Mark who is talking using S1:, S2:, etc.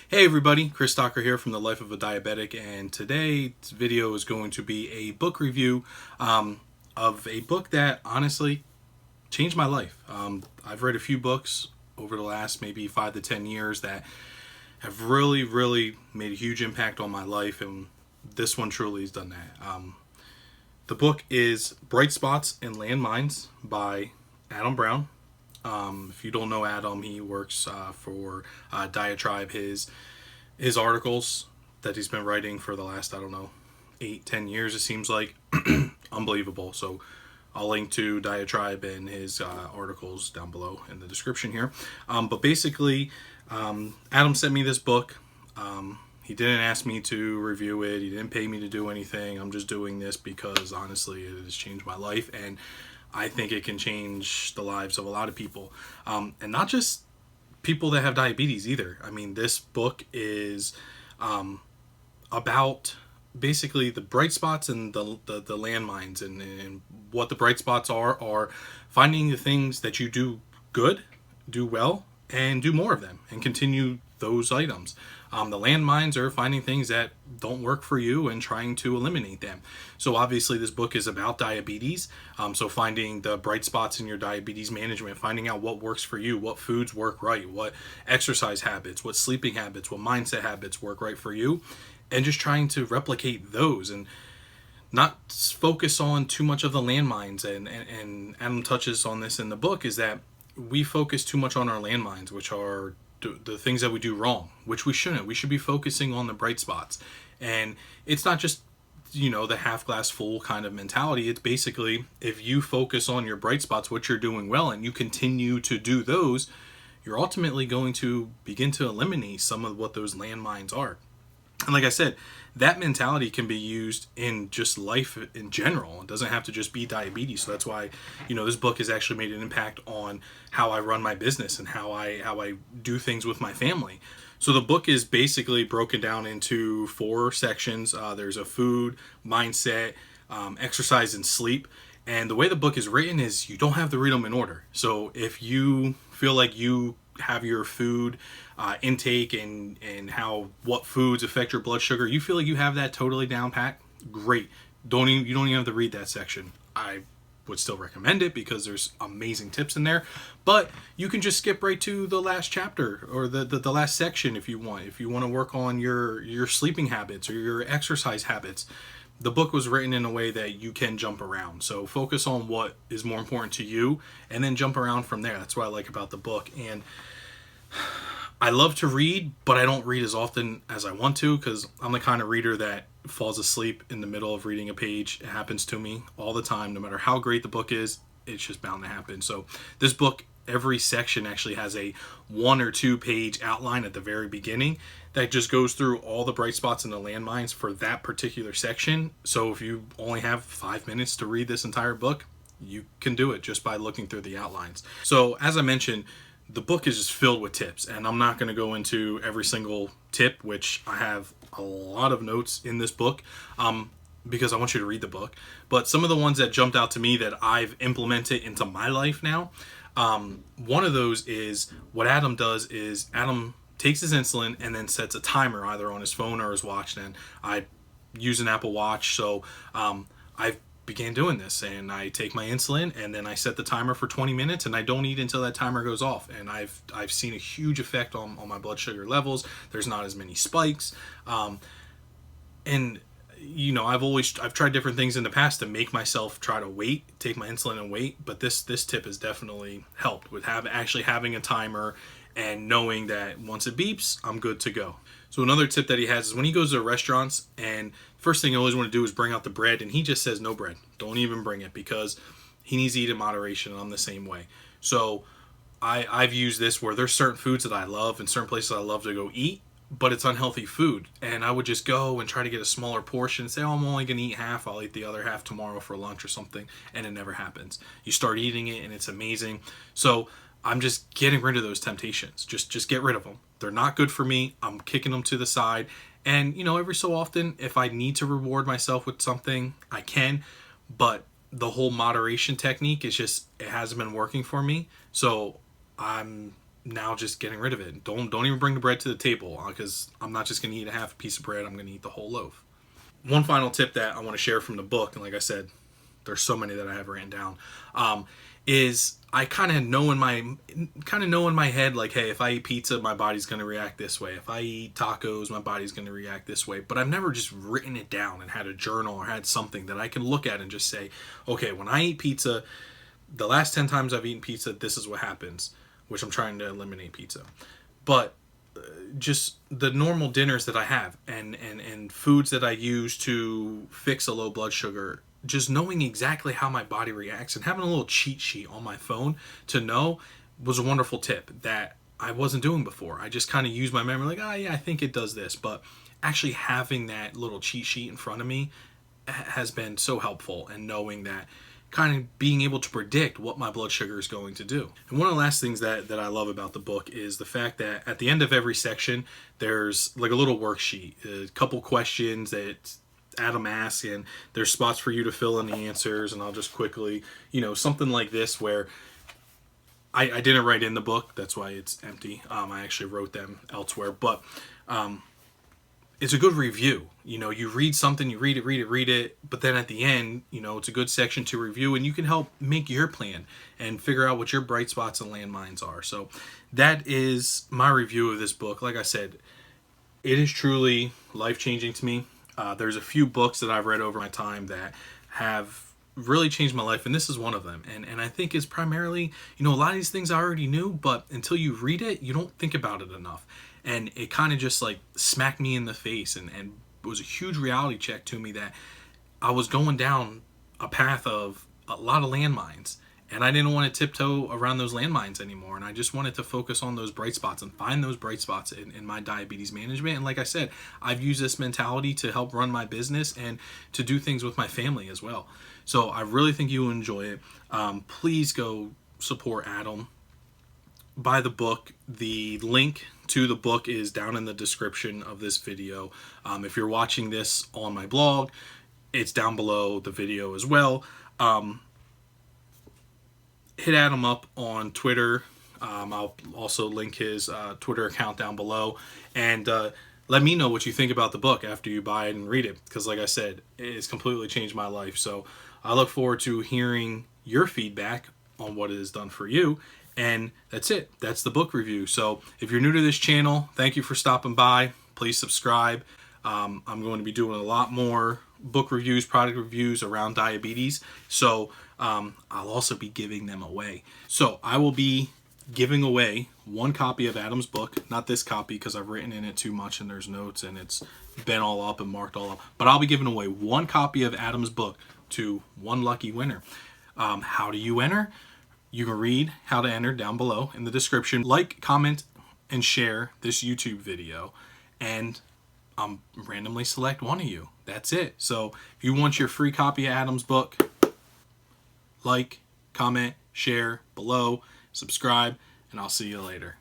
S1: Hey everybody, Chris Stocker here from The Life of a Diabetic, and today's video is going to be a book review of a book that honestly changed my life. I've read a few books over the last maybe 5 to 10 years that have really made a huge impact on my life, and this one truly has done that. The book is Bright Spots and Landmines by Adam Brown. If you don't know Adam, he works for Diatribe. His articles that he's been writing for the last, I don't know, 8-10 years, it seems like, unbelievable. So I'll link to Diatribe and his articles down below in the description here. But basically, Adam sent me this book. He didn't ask me to review it. He didn't pay me to do anything. I'm just doing this because honestly it has changed my life, and I think it can change the lives of a lot of people, and not just people that have diabetes either. I mean, this book is about basically the bright spots and the landmines, and what the bright spots are finding the things that you do good, do well, and do more of them and continue those items. The landmines are finding things that don't work for you and trying to eliminate them. So obviously this book is about diabetes. So finding the bright spots in your diabetes management, finding out what works for you, what foods work right, what exercise habits, what sleeping habits, what mindset habits work right for you, and just trying to replicate those and not focus on too much of the landmines. And Adam touches on this in the book, is that we focus too much on our landmines, which are the things that we do wrong, which we shouldn't. We should be focusing on the bright spots. And it's not just, the half glass full kind of mentality. It's basically, if you focus on your bright spots, what you're doing well, and you continue to do those, you're ultimately going to begin to eliminate some of what those landmines are. And like I said, that mentality can be used in just life in general. It doesn't have to just be diabetes. So that's why, this book has actually made an impact on how I run my business and how I do things with my family. So the book is basically broken down into 4 sections. There's a food, mindset, exercise, and sleep. And the way the book is written is you don't have to read them in order. So if you feel like you have your food intake and what foods affect your blood sugar, you feel like you have that totally down pat, great. You don't even have to read that section. I would still recommend it because there's amazing tips in there, but you can just skip right to the last chapter or the last section if you want to work on your sleeping habits or your exercise habits. The book was written in a way that you can jump around. So focus on what is more important to you and then jump around from there. That's what I like about the book. And I love to read, but I don't read as often as I want to because I'm the kind of reader that falls asleep in the middle of reading a page. It happens to me all the time. No matter how great the book is, it's just bound to happen. So this book, every section actually has a 1 or 2 page outline at the very beginning that just goes through all the bright spots and the landmines for that particular section. So if you only have 5 minutes to read this entire book, you can do it just by looking through the outlines. So as I mentioned, the book is just filled with tips, and I'm not going to go into every single tip, which I have a lot of notes in this book, because I want you to read the book. But some of the ones that jumped out to me that I've implemented into my life now, one of those is what Adam does is Adam takes his insulin and then sets a timer either on his phone or his watch. And I use an Apple Watch, so I've began doing this, and I take my insulin and then I set the timer for 20 minutes and I don't eat until that timer goes off, and I've seen a huge effect on my blood sugar levels. There's not as many spikes, and I've tried different things in the past to make myself try to take my insulin and wait, but this tip has definitely helped with actually having a timer and knowing that once it beeps, I'm good to go. So another tip that he has is when he goes to restaurants, and first thing he always want to do is bring out the bread, and he just says no bread. Don't even bring it, because he needs to eat in moderation, and I'm the same way. So I've used this where there's certain foods that I love and certain places I love to go eat, but it's unhealthy food. And I would just go and try to get a smaller portion and say, oh, I'm only going to eat half. I'll eat the other half tomorrow for lunch or something. And it never happens. You start eating it and it's amazing. So I'm just getting rid of those temptations. Just get rid of them. They're not good for me. I'm kicking them to the side. And, every so often, if I need to reward myself with something, I can. But the whole moderation technique is it hasn't been working for me. So I'm now just getting rid of it. Don't even bring the bread to the table, because I'm not just going to eat a half a piece of bread. I'm going to eat the whole loaf. One final tip that I want to share from the book, and like I said, there's so many that I have written down, is I kind of know in my head, like, hey, if I eat pizza, my body's going to react this way. If I eat tacos, my body's going to react this way. But I've never just written it down and had a journal or had something that I can look at and just say, okay, when I eat pizza, the last 10 times I've eaten pizza, this is what happens, which I'm trying to eliminate pizza. But just the normal dinners that I have, and foods that I use to fix a low blood sugar, just knowing exactly how my body reacts and having a little cheat sheet on my phone to know, was a wonderful tip that I wasn't doing before. I just kind of use my memory, like, yeah, I think it does this. But actually having that little cheat sheet in front of me has been so helpful, and knowing that, kind of being able to predict what my blood sugar is going to do. And one of the last things that I love about the book is the fact that at the end of every section, there's like a little worksheet, a couple questions that Adam asks, and there's spots for you to fill in the answers. And I'll just quickly, something like this, where I didn't write in the book, that's why it's empty. I actually wrote them elsewhere, but it's a good review. You read something, you read it, but then at the end, it's a good section to review, and you can help make your plan and figure out what your bright spots and landmines are. So that is my review of this book. Like I said, it is truly life-changing to me. There's a few books that I've read over my time that have really changed my life, and this is one of them. And I think it's primarily, a lot of these things I already knew, but until you read it, you don't think about it enough. And it kind of just like smacked me in the face, and it was a huge reality check to me that I was going down a path of a lot of landmines, and I didn't want to tiptoe around those landmines anymore. And I just wanted to focus on those bright spots and find those bright spots in my diabetes management. And like I said, I've used this mentality to help run my business and to do things with my family as well. So I really think you will enjoy it. Please go support Adam. Buy the book. The link to the book is down in the description of this video. If you're watching this on my blog, it's down below the video as well. Hit Adam up on Twitter. I'll also link his Twitter account down below. And let me know what you think about the book after you buy it and read it. Because like I said, it's completely changed my life. So I look forward to hearing your feedback on what it has done for you. And that's it. That's the book review. So if you're new to this channel, thank you for stopping by. Please subscribe. I'm going to be doing a lot more book reviews, product reviews around diabetes. So I'll also be giving them away. So I will be giving away one copy of Adam's book. Not this copy, because I've written in it too much and there's notes and it's been all up and marked all up. But I'll be giving away one copy of Adam's book to one lucky winner. How do you enter? You can read how to enter down below in the description. Like, comment, and share this YouTube video, and randomly select one of you. That's it. So if you want your free copy of Adam's book, like, comment, share below, subscribe, and I'll see you later.